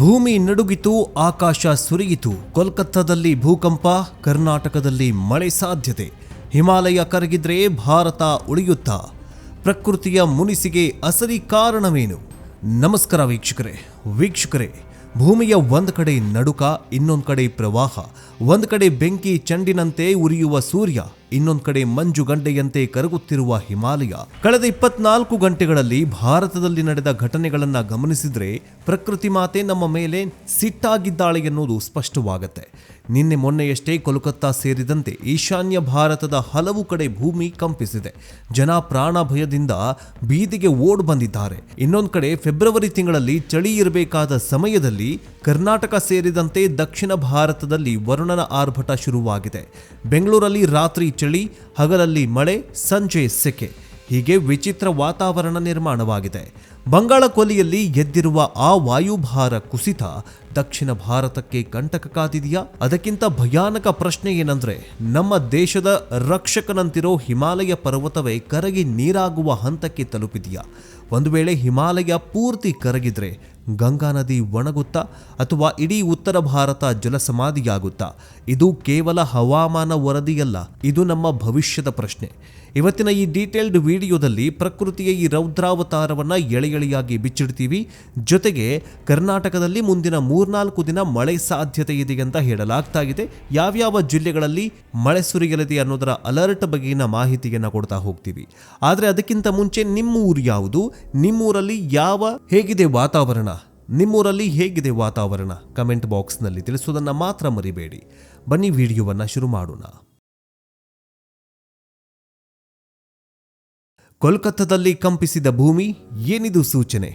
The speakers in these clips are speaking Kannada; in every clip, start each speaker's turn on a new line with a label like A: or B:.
A: ಭೂಮಿ ನಡುಗಿತು, ಆಕಾಶ ಸುರಿಯಿತು. ಕೋಲ್ಕತ್ತಾದಲ್ಲಿ ಭೂಕಂಪ, ಕರ್ನಾಟಕದಲ್ಲಿ ಮಳೆ ಸಾಧ್ಯತೆ. ಹಿಮಾಲಯ ಕರಗಿದ್ರೆ ಭಾರತ ಉಳಿಯುತ್ತಾ? ಪ್ರಕೃತಿಯ ಮುನಿಸಿಗೆ ಅಸಲಿ ಕಾರಣವೇನು? ನಮಸ್ಕಾರ ವೀಕ್ಷಕರೇ, ಭೂಮಿಯ ಒಂದು ಕಡೆ ನಡುಕ, ಇನ್ನೊಂದು ಕಡೆ ಪ್ರವಾಹ, ಒಂದು ಕಡೆ ಬೆಂಕಿ ಚಂಡಿನಂತೆ ಉರಿಯುವ ಸೂರ್ಯ, ಇನ್ನೊಂದು ಕಡೆ ಮಂಜುಗಡ್ಡೆಯಂತೆ ಕರಗುತ್ತಿರುವ ಹಿಮಾಲಯ. ಕಳೆದ 24 ಗಂಟೆಗಳಲ್ಲಿ ಭಾರತದಲ್ಲಿ ನಡೆದ ಘಟನೆಗಳನ್ನು ಗಮನಿಸಿದ್ರೆ ಪ್ರಕೃತಿ ಮಾತೆ ನಮ್ಮ ಮೇಲೆ ಸಿಟ್ಟಾಗಿದ್ದಾಳೆ ಎನ್ನುವುದು ಸ್ಪಷ್ಟವಾಗುತ್ತೆ. ನಿನ್ನೆ ಮೊನ್ನೆಯಷ್ಟೇ ಕೋಲ್ಕತ್ತಾ ಸೇರಿದಂತೆ ಈಶಾನ್ಯ ಭಾರತದ ಹಲವು ಕಡೆ ಭೂಮಿ ಕಂಪಿಸಿದೆ. ಜನ ಪ್ರಾಣ ಭಯದಿಂದ ಬೀದಿಗೆ ಓಡ್ ಬಂದಿದ್ದಾರೆ. ಇನ್ನೊಂದು ಕಡೆ ಫೆಬ್ರವರಿ ತಿಂಗಳಲ್ಲಿ ಚಳಿ ಇರಬೇಕಾದ ಸಮಯದಲ್ಲಿ ಕರ್ನಾಟಕ ಸೇರಿದಂತೆ ದಕ್ಷಿಣ ಭಾರತದಲ್ಲಿ ವರುಣನ ಆರ್ಭಟ ಶುರುವಾಗಿದೆ. ಬೆಂಗಳೂರಲ್ಲಿ ರಾತ್ರಿ ಚಳಿ, ಹಗಲಲ್ಲಿ ಮಳೆ, ಸಂಜೆ ಸೆಕೆ. ಹೀಗೆ ವಿಚಿತ್ರ ವಾತಾವರಣ ನಿರ್ಮಾಣವಾಗಿದೆ. ಬಂಗಾಳ ಕೊಲ್ಲಿಯಲ್ಲಿ ಎದ್ದಿರುವ ಆ ವಾಯುಭಾರ ಕುಸಿತ ದಕ್ಷಿಣ ಭಾರತಕ್ಕೆ ಕಂಟಕ ಕಾದಿದೆಯಾ? ಅದಕ್ಕಿಂತ ಭಯಾನಕ ಪ್ರಶ್ನೆ ಏನಂದ್ರೆ, ನಮ್ಮ ದೇಶದ ರಕ್ಷಕನಂತಿರೋ ಹಿಮಾಲಯ ಪರ್ವತವೇ ಕರಗಿ ನೀರಾಗುವ ಹಂತಕ್ಕೆ ತಲುಪಿದೆಯಾ? ಒಂದು ವೇಳೆ ಹಿಮಾಲಯ ಪೂರ್ತಿ ಕರಗಿದ್ರೆ ಗಂಗಾ ನದಿ ಒಣಗುತ್ತಾ ಅಥವಾ ಇಡೀ ಉತ್ತರ ಭಾರತ ಜಲಸಮಾಧಿಯಾಗುತ್ತಾ? ಇದು ಕೇವಲ ಹವಾಮಾನ ವರದಿಯಲ್ಲ, ಇದು ನಮ್ಮ ಭವಿಷ್ಯದ ಪ್ರಶ್ನೆ. ಇವತ್ತಿನ ಈ ಡೀಟೇಲ್ಡ್ ವಿಡಿಯೋದಲ್ಲಿ ಪ್ರಕೃತಿಯ ಈ ರೌದ್ರಾವತಾರವನ್ನು ಎಳೆಯಾಗಿ ಬಿಚ್ಚಿಡ್ತೀವಿ. ಜೊತೆಗೆ ಕರ್ನಾಟಕದಲ್ಲಿ ಮುಂದಿನ 3-4 ದಿನ ಮಳೆ ಸಾಧ್ಯತೆ ಇದೆ ಅಂತ ಹೇಳಲಾಗ್ತಾ ಇದೆ. ಯಾವ್ಯಾವ ಜಿಲ್ಲೆಗಳಲ್ಲಿ ಮಳೆ ಸುರಿಯಲಿದೆ ಅನ್ನೋದರ ಅಲರ್ಟ್ ಬಗೆಗಿನ ಮಾಹಿತಿಯನ್ನು ಕೊಡ್ತಾ ಹೋಗ್ತೀವಿ. ಆದರೆ ಅದಕ್ಕಿಂತ ಮುಂಚೆ ನಿಮ್ಮ ಊರು ಯಾವುದು? ನಿಮ್ಮೂರಲ್ಲಿ ಹೇಗಿದೆ ವಾತಾವರಣ? ಕಮೆಂಟ್ ಬಾಕ್ಸ್ನಲ್ಲಿ ತಿಳಿಸೋದನ್ನು ಮಾತ್ರ ಮರಿಬೇಡಿ. ಬನ್ನಿ ವಿಡಿಯೋವನ್ನು ಶುರು ಮಾಡೋಣ. ಕೋಲ್ಕತ್ತಾದಲ್ಲಿ ಕಂಪಿಸಿದ ಭೂಮಿ, ಏನಿದು ಸೂಚನೆ?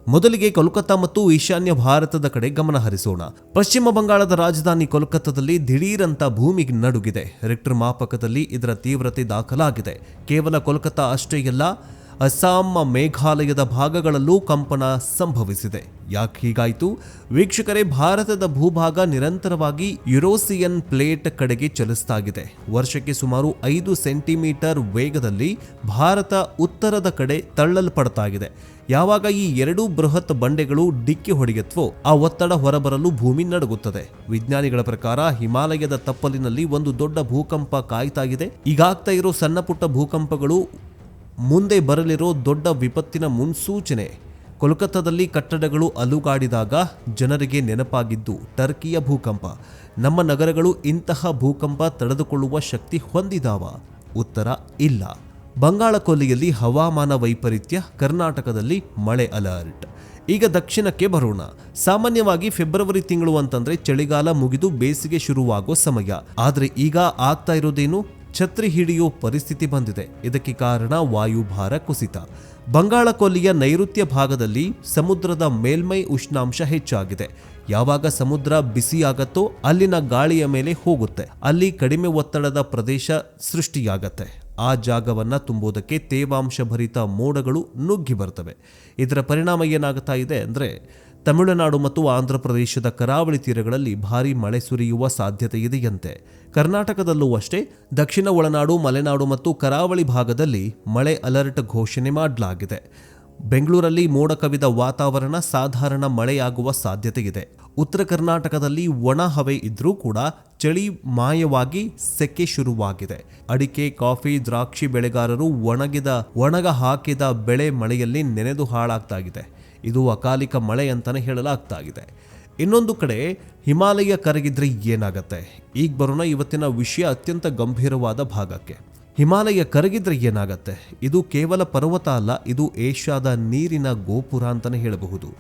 A: ಮೊದಲಿಗೆ ಕೋಲ್ಕತ್ತಾ ಮತ್ತು ಈಶಾನ್ಯ ಭಾರತದ ಕಡೆ ಗಮನ ಹರಿಸೋಣ. ಪಶ್ಚಿಮ ಬಂಗಾಳದ ರಾಜಧಾನಿ ಕೋಲ್ಕತ್ತಾದಲ್ಲಿ ದಿಢೀರಂತ ಭೂಮಿ ನಡುಗಿದೆ. ರಿಕ್ಟರ್ ಮಾಪಕದಲ್ಲಿ ಇದರ ತೀವ್ರತೆ ದಾಖಲಾಗಿದೆ. ಕೇವಲ ಕೋಲ್ಕತ್ತಾ ಅಷ್ಟೇ ಅಲ್ಲ, ಅಸ್ಸಾಂ, ಮೇಘಾಲಯದ ಭಾಗಗಳಲ್ಲೂ ಕಂಪನ ಸಂಭವಿಸಿದೆ. ಯಾಕೆ ಹೀಗಾಯಿತು? ವೀಕ್ಷಕರೇ, ಭಾರತದ ಭೂಭಾಗ ನಿರಂತರವಾಗಿ ಯುರೋಸಿಯನ್ ಪ್ಲೇಟ್ ಕಡೆಗೆ ಚಲಿಸ್ತಾಗಿದೆ. ವರ್ಷಕ್ಕೆ ಸುಮಾರು 5 ಸೆಂಟಿಮೀಟರ್ ವೇಗದಲ್ಲಿ ಭಾರತ ಉತ್ತರದ ಕಡೆ ತಳ್ಳಲ್ಪಡ್ತಾಗಿದೆ. ಯಾವಾಗ ಈ 2 ಬೃಹತ್ ಬಂಡೆಗಳು ಡಿಕ್ಕಿ ಹೊಡೆಯತ್ವೋ ಆ ಒತ್ತಡ ಹೊರಬರಲು ಭೂಮಿ ನಡುಗುತ್ತದೆ. ವಿಜ್ಞಾನಿಗಳ ಪ್ರಕಾರ ಹಿಮಾಲಯದ ತಪ್ಪಲಿನಲ್ಲಿ ಒಂದು ದೊಡ್ಡ ಭೂಕಂಪ ಕಾಯ್ತಾಗಿದೆ. ಈಗಾಗ್ತಾ ಇರೋ ಸಣ್ಣ ಪುಟ್ಟ ಭೂಕಂಪಗಳು ಮುಂದೆ ಬರಲಿರೋ ದೊಡ್ಡ ವಿಪತ್ತಿನ ಮುನ್ಸೂಚನೆ. ಕೋಲ್ಕತ್ತಾದಲ್ಲಿ ಕಟ್ಟಡಗಳು ಅಲುಗಾಡಿದಾಗ ಜನರಿಗೆ ನೆನಪಾಗಿದ್ದು ಟರ್ಕಿಯ ಭೂಕಂಪ. ನಮ್ಮ ನಗರಗಳು ಇಂತಹ ಭೂಕಂಪ ತಡೆದುಕೊಳ್ಳುವ ಶಕ್ತಿ ಹೊಂದಿದಾವ? ಉತ್ತರ ಇಲ್ಲ. ಬಂಗಾಳ ಕೊಲ್ಲಿಯಲ್ಲಿ ಹವಾಮಾನ ವೈಪರೀತ್ಯ, ಕರ್ನಾಟಕದಲ್ಲಿ ಮಳೆ ಅಲರ್ಟ್. ಈಗ ದಕ್ಷಿಣಕ್ಕೆ ಬರೋಣ. ಸಾಮಾನ್ಯವಾಗಿ ಫೆಬ್ರವರಿ ತಿಂಗಳು ಅಂತಂದ್ರೆ ಚಳಿಗಾಲ ಮುಗಿದು ಬೇಸಿಗೆ ಶುರುವಾಗೋ ಸಮಯ. ಆದ್ರೆ ಈಗ ಆಗ್ತಾ ಇರೋದೇನು? ಛತ್ರಿ ಹಿಡಿಯೋ ಪರಿಸ್ಥಿತಿ ಬಂದಿದೆ. ಇದಕ್ಕೆ ಕಾರಣ ವಾಯುಭಾರ ಕುಸಿತ. ಬಂಗಾಳ ಕೊಲ್ಲಿಯ ನೈಋತ್ಯ ಭಾಗದಲ್ಲಿ ಸಮುದ್ರದ ಮೇಲ್ಮೈ ಉಷ್ಣಾಂಶ ಹೆಚ್ಚಾಗಿದೆ. ಯಾವಾಗ ಸಮುದ್ರ ಬಿಸಿಯಾಗತ್ತೋ ಅಲ್ಲಿನ ಗಾಳಿಯ ಮೇಲೆ ಹೋಗುತ್ತೆ. ಅಲ್ಲಿ ಕಡಿಮೆ ಒತ್ತಡದ ಪ್ರದೇಶ ಸೃಷ್ಟಿಯಾಗತ್ತೆ. ಆ ಜಾಗವನ್ನ ತುಂಬುವುದಕ್ಕೆ ತೇವಾಂಶ ಭರಿತ ಮೋಡಗಳು ನುಗ್ಗಿ ಬರ್ತವೆ. ಇದರ ಪರಿಣಾಮ ಏನಾಗ್ತಾ ಇದೆ ಅಂದ್ರೆ, ತಮಿಳುನಾಡು ಮತ್ತು ಆಂಧ್ರ ಪ್ರದೇಶದ ಕರಾವಳಿ ತೀರಗಳಲ್ಲಿ ಭಾರೀ ಮಳೆ ಸುರಿಯುವ ಸಾಧ್ಯತೆ ಇದೆಯಂತೆ. ಕರ್ನಾಟಕದಲ್ಲೂ ಅಷ್ಟೇ. ದಕ್ಷಿಣ ಒಳನಾಡು, ಮಲೆನಾಡು ಮತ್ತು ಕರಾವಳಿ ಭಾಗದಲ್ಲಿ ಮಳೆ ಅಲರ್ಟ್ ಘೋಷಣೆ ಮಾಡಲಾಗಿದೆ. ಬೆಂಗಳೂರಲ್ಲಿ ಮೋಡ ಕವಿದ ವಾತಾವರಣ, ಸಾಧಾರಣ ಮಳೆಯಾಗುವ ಸಾಧ್ಯತೆ ಇದೆ. ಉತ್ತರ ಕರ್ನಾಟಕದಲ್ಲಿ ಒಣ ಹವೆ ಇದ್ರೂ ಕೂಡ ಚಳಿ ಮಾಯವಾಗಿ ಸೆಕೆ ಶುರುವಾಗಿದೆ. ಅಡಿಕೆ, ಕಾಫಿ, ದ್ರಾಕ್ಷಿ ಬೆಳೆಗಾರರು ಒಣಗ ಹಾಕಿದ ಬೆಳೆ ಮಳೆಯಲ್ಲಿ ನೆನೆದು ಹಾಳಾಗ್ತಾಗಿದೆ. ಇದು ಅಕಾಲಿಕ ಮಳೆ ಅಂತಾನೆ ಹೇಳಲಾಗ್ತಾಗಿದೆ. ಇನ್ನೊಂದು ಕಡೆ ಹಿಮಾಲಯ ಕರಗಿದ್ರೆ ಏನಾಗತ್ತೆ? ಈಗ ಬರೋಣ ಇವತ್ತಿನ ವಿಷಯ ಅತ್ಯಂತ ಗಂಭೀರವಾದ ಭಾಗಕ್ಕೆ. ಹಿಮಾಲಯ ಕರಗಿದ್ರೆ ಏನಾಗತ್ತೆ? ಇದು ಕೇವಲ ಪರ್ವತ ಅಲ್ಲ, ಇದು ಏಷ್ಯಾದ ನೀರಿನ ಗೋಪುರ ಅಂತಾನೆ ಹೇಳಬಹುದು.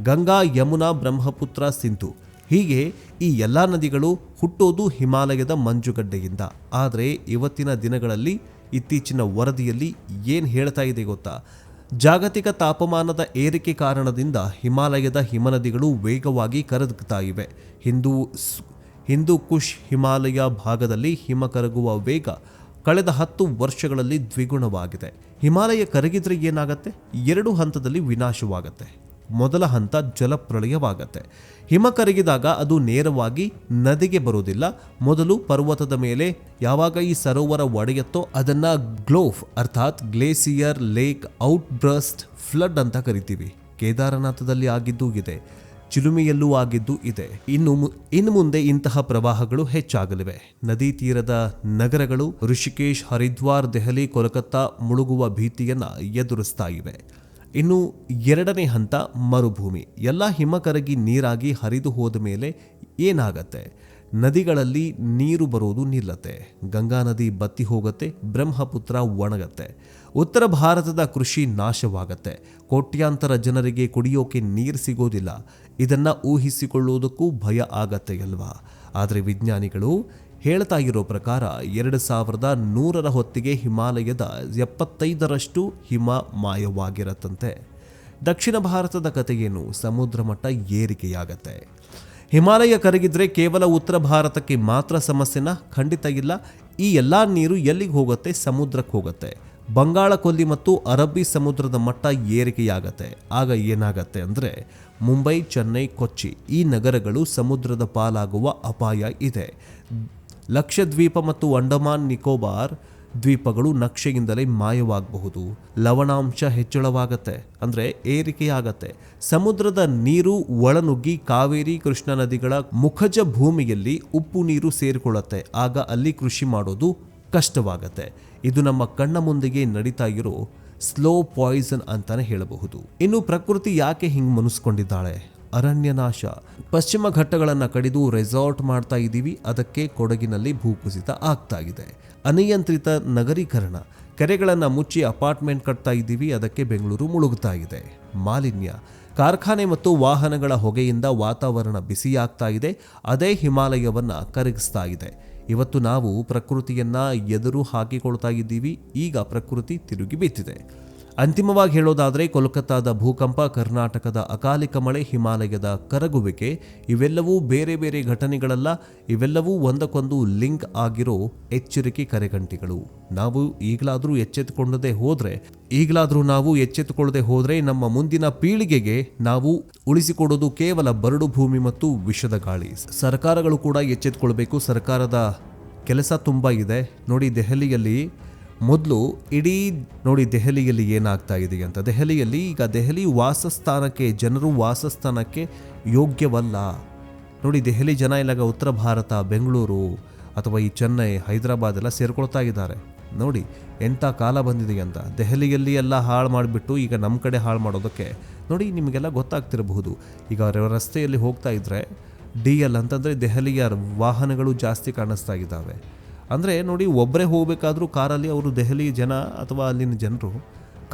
A: ಗಂಗಾ, ಯಮುನಾ, ಬ್ರಹ್ಮಪುತ್ರ, ಸಿಂಧು, ಹೀಗೆ ಈ ಎಲ್ಲ ನದಿಗಳು ಹುಟ್ಟೋದು ಹಿಮಾಲಯದ ಮಂಜುಗಡ್ಡೆಯಿಂದ. ಆದರೆ ಇವತ್ತಿನ ದಿನಗಳಲ್ಲಿ ಇತ್ತೀಚಿನ ವರದಿಯಲ್ಲಿ ಏನು ಹೇಳ್ತಾ ಇದೆ ಗೊತ್ತಾ? ಜಾಗತಿಕ ತಾಪಮಾನದ ಏರಿಕೆ ಕಾರಣದಿಂದ ಹಿಮಾಲಯದ ಹಿಮನದಿಗಳು ವೇಗವಾಗಿ ಕರಗ್ತಾ ಇವೆ. ಹಿಂದೂ ಕುಶ್ ಹಿಮಾಲಯ ಭಾಗದಲ್ಲಿ ಹಿಮ ಕರಗುವ ವೇಗ ಕಳೆದ 10 ವರ್ಷಗಳಲ್ಲಿ ದ್ವಿಗುಣವಾಗಿದೆ. ಹಿಮಾಲಯ ಕರಗಿದ್ರೆ ಏನಾಗತ್ತೆ? 2 ಹಂತದಲ್ಲಿ ವಿನಾಶವಾಗತ್ತೆ. ಮೊದಲ ಹಂತ ಜಲಪ್ರಳಯವಾಗತ್ತೆ. ಹಿಮ ಕರಗಿದಾಗ ಅದು ನೇರವಾಗಿ ನದಿಗೆ ಬರೋದಿಲ್ಲ. ಮೊದಲು ಪರ್ವತದ ಮೇಲೆ ಯಾವಾಗ ಈ ಸರೋವರ ಒಡೆಯುತ್ತೋ ಅದನ್ನ ಗ್ಲೋಫ್ ಅರ್ಥಾತ್ ಗ್ಲೇಸಿಯರ್ ಲೇಕ್ ಔಟ್ ಬ್ರಸ್ಟ್ ಫ್ಲಡ್ ಅಂತ ಕರಿತೀವಿ. ಕೇದಾರನಾಥದಲ್ಲಿ ಆಗಿದ್ದೂ ಇದೆ. ಚಿಲುಮೆಯಲ್ಲೂ ಆಗಿದ್ದು ಇದೆ. ಇನ್ನು ಮುಂದೆ ಇಂತಹ ಪ್ರವಾಹಗಳು ಹೆಚ್ಚಾಗಲಿವೆ. ನದಿ ತೀರದ ನಗರಗಳು ಋಷಿಕೇಶ್, ಹರಿದ್ವಾರ್, ದೆಹಲಿ, ಕೋಲ್ಕತ್ತಾ ಮುಳುಗುವ ಭೀತಿಯನ್ನ ಎದುರಿಸ್ತಾ ಇವೆ. ಇನ್ನು ಎರಡನೇ ಹಂತ ಮರುಭೂಮಿ. ಎಲ್ಲ ಹಿಮ ಕರಗಿ ನೀರಾಗಿ ಹರಿದು ಹೋದ ಮೇಲೆ ಏನಾಗತ್ತೆ? ನದಿಗಳಲ್ಲಿ ನೀರು ಬರೋದು ನಿಲ್ಲತ್ತೆ, ಗಂಗಾ ನದಿ ಬತ್ತಿ ಹೋಗುತ್ತೆ, ಬ್ರಹ್ಮಪುತ್ರ ಒಣಗತ್ತೆ, ಉತ್ತರ ಭಾರತದ ಕೃಷಿ ನಾಶವಾಗತ್ತೆ, ಕೋಟ್ಯಾಂತರ ಜನರಿಗೆ ಕುಡಿಯೋಕೆ ನೀರು ಸಿಗೋದಿಲ್ಲ. ಇದನ್ನು ಊಹಿಸಿಕೊಳ್ಳುವುದಕ್ಕೂ ಭಯ ಆಗತ್ತೆ ಅಲ್ವಾ? ಆದರೆ ವಿಜ್ಞಾನಿಗಳು ಹೇಳ್ತಾ ಇರೋ ಪ್ರಕಾರ 2100 ಹೊತ್ತಿಗೆ ಹಿಮಾಲಯದ 75% ಹಿಮ ಮಾಯವಾಗಿರತ್ತಂತೆ. ದಕ್ಷಿಣ ಭಾರತದ ಕಥೆಯೇನು? ಸಮುದ್ರ ಮಟ್ಟ ಏರಿಕೆಯಾಗತ್ತೆ. ಹಿಮಾಲಯ ಕರಗಿದ್ರೆ ಕೇವಲ ಉತ್ತರ ಭಾರತಕ್ಕೆ ಮಾತ್ರ ಸಮಸ್ಯೆನ? ಖಂಡಿತ ಇಲ್ಲ. ಈ ಎಲ್ಲ ನೀರು ಎಲ್ಲಿಗೆ ಹೋಗುತ್ತೆ? ಸಮುದ್ರಕ್ಕೆ ಹೋಗುತ್ತೆ. ಬಂಗಾಳ ಕೊಲ್ಲಿ ಮತ್ತು ಅರಬ್ಬಿ ಸಮುದ್ರದ ಮಟ್ಟ ಏರಿಕೆಯಾಗತ್ತೆ. ಆಗ ಏನಾಗತ್ತೆ ಅಂದರೆ ಮುಂಬೈ, ಚೆನ್ನೈ, ಕೊಚ್ಚಿ ಈ ನಗರಗಳು ಸಮುದ್ರದ ಪಾಲಾಗುವ ಅಪಾಯ ಇದೆ. ಲಕ್ಷದ್ವೀಪ ಮತ್ತು ಅಂಡಮಾನ್ ನಿಕೋಬಾರ್ ದ್ವೀಪಗಳು ನಕ್ಷೆಯಿಂದಲೇ ಮಾಯವಾಗಬಹುದು. ಲವಣಾಂಶ ಹೆಚ್ಚಳವಾಗತ್ತೆ, ಅಂದರೆ ಏರಿಕೆಯಾಗತ್ತೆ. ಸಮುದ್ರದ ನೀರು ಒಳನುಗ್ಗಿ ಕಾವೇರಿ, ಕೃಷ್ಣ ನದಿಗಳ ಮುಖಜ ಭೂಮಿಯಲ್ಲಿ ಉಪ್ಪು ನೀರು ಸೇರಿಕೊಳ್ಳುತ್ತೆ. ಆಗ ಅಲ್ಲಿ ಕೃಷಿ ಮಾಡೋದು ಕಷ್ಟವಾಗತ್ತೆ. ಇದು ನಮ್ಮ ಕಣ್ಣ ಮುಂದೆಗೆ ನಡೀತಾ ಇರೋ ಸ್ಲೋ ಪಾಯ್ಸನ್ ಅಂತಾನೆ ಹೇಳಬಹುದು. ಇನ್ನು ಪ್ರಕೃತಿ ಯಾಕೆ ಹಿಂಗೆ ಮುನಿಸ್ಕೊಂಡಿದ್ದಾಳೆ? ಅರಣ್ಯನಾಶ. ಪಶ್ಚಿಮ ಘಟ್ಟಗಳನ್ನು ಕಡಿದು ರೆಸಾರ್ಟ್ ಮಾಡ್ತಾ ಇದ್ದೀವಿ, ಅದಕ್ಕೆ ಕೊಡಗಿನಲ್ಲಿ ಭೂಕುಸಿತ ಆಗ್ತಾ ಇದೆ. ಅನಿಯಂತ್ರಿತ ನಗರೀಕರಣ. ಕೆರೆಗಳನ್ನು ಮುಚ್ಚಿ ಅಪಾರ್ಟ್ಮೆಂಟ್ ಕಟ್ತಾ ಇದ್ದೀವಿ, ಅದಕ್ಕೆ ಬೆಂಗಳೂರು ಮುಳುಗ್ತಾ ಇದೆ. ಮಾಲಿನ್ಯ. ಕಾರ್ಖಾನೆ ಮತ್ತು ವಾಹನಗಳ ಹೊಗೆಯಿಂದ ವಾತಾವರಣ ಬಿಸಿಯಾಗ್ತಾ ಇದೆ, ಅದೇ ಹಿಮಾಲಯವನ್ನು ಕರಗಿಸ್ತಾ ಇದೆ. ಇವತ್ತು ನಾವು ಪ್ರಕೃತಿಯನ್ನು ಎದುರು ಹಾಕಿಕೊಳ್ತಾ ಇದ್ದೀವಿ, ಈಗ ಪ್ರಕೃತಿ ತಿರುಗಿ ಬಿದ್ದಿದೆ. ಅಂತಿಮವಾಗಿ ಹೇಳೋದಾದರೆ ಕೋಲ್ಕತ್ತಾದ ಭೂಕಂಪ, ಕರ್ನಾಟಕದ ಅಕಾಲಿಕ ಮಳೆ, ಹಿಮಾಲಯದ ಕರಗುವಿಕೆ ಇವೆಲ್ಲವೂ ಬೇರೆ ಬೇರೆ ಘಟನೆಗಳಲ್ಲ, ಇವೆಲ್ಲವೂ ಒಂದಕ್ಕೊಂದು ಲಿಂಕ್ ಆಗಿರೋ ಎಚ್ಚರಿಕೆ ಕರೆಗಂಟಿಗಳು. ನಾವು ಈಗಲಾದರೂ ಎಚ್ಚೆತ್ತುಕೊಳ್ಳದೆ ಹೋದರೆ ನಮ್ಮ ಮುಂದಿನ ಪೀಳಿಗೆಗೆ ನಾವು ಉಳಿಸಿಕೊಡೋದು ಕೇವಲ ಬರಡು ಭೂಮಿ ಮತ್ತು ವಿಷದ ಗಾಳಿ. ಸರ್ಕಾರಗಳು ಕೂಡ ಎಚ್ಚೆತ್ತುಕೊಳ್ಬೇಕು. ಸರ್ಕಾರದ ಕೆಲಸ ತುಂಬ ಇದೆ. ನೋಡಿ, ದೆಹಲಿಯಲ್ಲಿ ದೆಹಲಿಯಲ್ಲಿ ಏನಾಗ್ತಾ ಇದೆ ಅಂತ. ದೆಹಲಿ ವಾಸಸ್ಥಾನಕ್ಕೆ, ಜನರು ವಾಸಸ್ಥಾನಕ್ಕೆ ಯೋಗ್ಯವಲ್ಲ. ನೋಡಿ, ದೆಹಲಿ ಜನ ಇಲ್ಲಾಗ ಉತ್ತರ ಭಾರತ, ಬೆಂಗಳೂರು ಅಥವಾ ಈ ಚೆನ್ನೈ, ಹೈದರಾಬಾದ್ ಎಲ್ಲ ಸೇರ್ಕೊಳ್ತಾ ಇದ್ದಾರೆ. ನೋಡಿ ಎಂಥ ಕಾಲ ಬಂದಿದೆ ಅಂತ. ದೆಹಲಿಯಲ್ಲಿ ಎಲ್ಲ ಹಾಳು ಮಾಡಿಬಿಟ್ಟು ಈಗ ನಮ್ಮ ಕಡೆ ಹಾಳು ಮಾಡೋದಕ್ಕೆ ನೋಡಿ, ನಿಮಗೆಲ್ಲ ಗೊತ್ತಾಗ್ತಿರಬಹುದು. ಈಗ ರಸ್ತೆಯಲ್ಲಿ ಹೋಗ್ತಾ ಇದ್ದರೆ DL ಅಂತಂದರೆ ದೆಹಲಿಯ ವಾಹನಗಳು ಜಾಸ್ತಿ ಕಾಣಿಸ್ತಾ ಇದ್ದಾವೆ. ಅಂದರೆ ನೋಡಿ, ಒಬ್ಬರೇ ಹೋಗಬೇಕಾದ್ರೂ ಕಾರಲ್ಲಿ ಅವರು ದೆಹಲಿ ಜನ ಅಥವಾ ಅಲ್ಲಿನ ಜನರು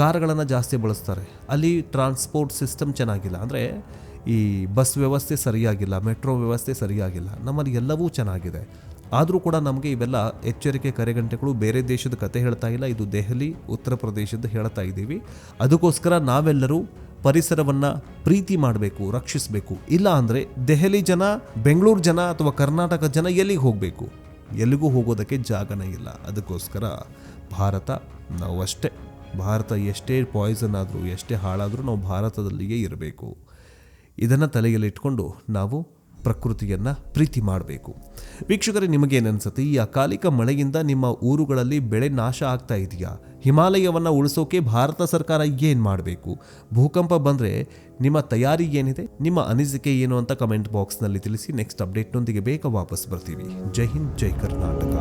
A: ಕಾರುಗಳನ್ನು ಜಾಸ್ತಿ ಬಳಸ್ತಾರೆ. ಅಲ್ಲಿ ಟ್ರಾನ್ಸ್ಪೋರ್ಟ್ ಸಿಸ್ಟಮ್ ಚೆನ್ನಾಗಿಲ್ಲ, ಅಂದರೆ ಈ ಬಸ್ ವ್ಯವಸ್ಥೆ ಸರಿಯಾಗಿಲ್ಲ, ಮೆಟ್ರೋ ವ್ಯವಸ್ಥೆ ಸರಿಯಾಗಿಲ್ಲ. ನಮ್ಮಲ್ಲಿ ಎಲ್ಲವೂ ಚೆನ್ನಾಗಿದೆ, ಆದರೂ ಕೂಡ ನಮಗೆ ಇವೆಲ್ಲ ಎಚ್ಚರಿಕೆ ಕರೆಗಂಟೆಗಳು. ಬೇರೆ ದೇಶದ ಕತೆ ಹೇಳ್ತಾ ಇಲ್ಲ, ಇದು ದೆಹಲಿ, ಉತ್ತರ ಪ್ರದೇಶದ ಹೇಳ್ತಾ ಇದ್ದೀವಿ. ಅದಕ್ಕೋಸ್ಕರ ನಾವೆಲ್ಲರೂ ಪರಿಸರವನ್ನು ಪ್ರೀತಿ ಮಾಡಬೇಕು, ರಕ್ಷಿಸಬೇಕು. ಇಲ್ಲ ಅಂದರೆ ದೆಹಲಿ ಜನ, ಬೆಂಗಳೂರು ಜನ ಅಥವಾ ಕರ್ನಾಟಕ ಜನ ಎಲ್ಲಿಗೆ ಹೋಗಬೇಕು? ಎಲ್ಲಿಗೂ ಹೋಗೋದಕ್ಕೆ ಜಾಗನೇ ಇಲ್ಲ. ಅದಕ್ಕೋಸ್ಕರ ಭಾರತ ಎಷ್ಟೇ ಪಾಯ್ಸನ್ ಆದರೂ, ಎಷ್ಟೇ ಹಾಳಾದರೂ ನಾವು ಭಾರತದಲ್ಲಿಯೇ ಇರಬೇಕು. ಇದನ್ನು ತಲೆಯಲ್ಲಿಟ್ಕೊಂಡು ನಾವು ಪ್ರಕೃತಿಯನ್ನು ಪ್ರೀತಿ ಮಾಡಬೇಕು. ವೀಕ್ಷಕರೇ, ನಿಮಗೇನನ್ಸುತ್ತೆ? ಈ ಅಕಾಲಿಕ ಮಳೆಯಿಂದ ನಿಮ್ಮ ಊರುಗಳಲ್ಲಿ ಬೆಳೆ ನಾಶ ಆಗ್ತಾ ಇದೆಯಾ? ಹಿಮಾಲಯವನ್ನು ಉಳಿಸೋಕೆ ಭಾರತ ಸರ್ಕಾರ ಏನು ಮಾಡಬೇಕು? ಭೂಕಂಪ ಬಂದರೆ ನಿಮ್ಮ ತಯಾರಿ ಏನಿದೆ? ನಿಮ್ಮ ಅನಿಸಿಕೆ ಏನು ಅಂತ ಕಮೆಂಟ್ ಬಾಕ್ಸ್ನಲ್ಲಿ ತಿಳಿಸಿ. ನೆಕ್ಸ್ಟ್ ಅಪ್ಡೇಟ್ನೊಂದಿಗೆ ಬೇಗ ವಾಪಸ್ ಬರ್ತೀವಿ. ಜೈ ಹಿಂದ್, ಜೈ ಕರ್ನಾಟಕ.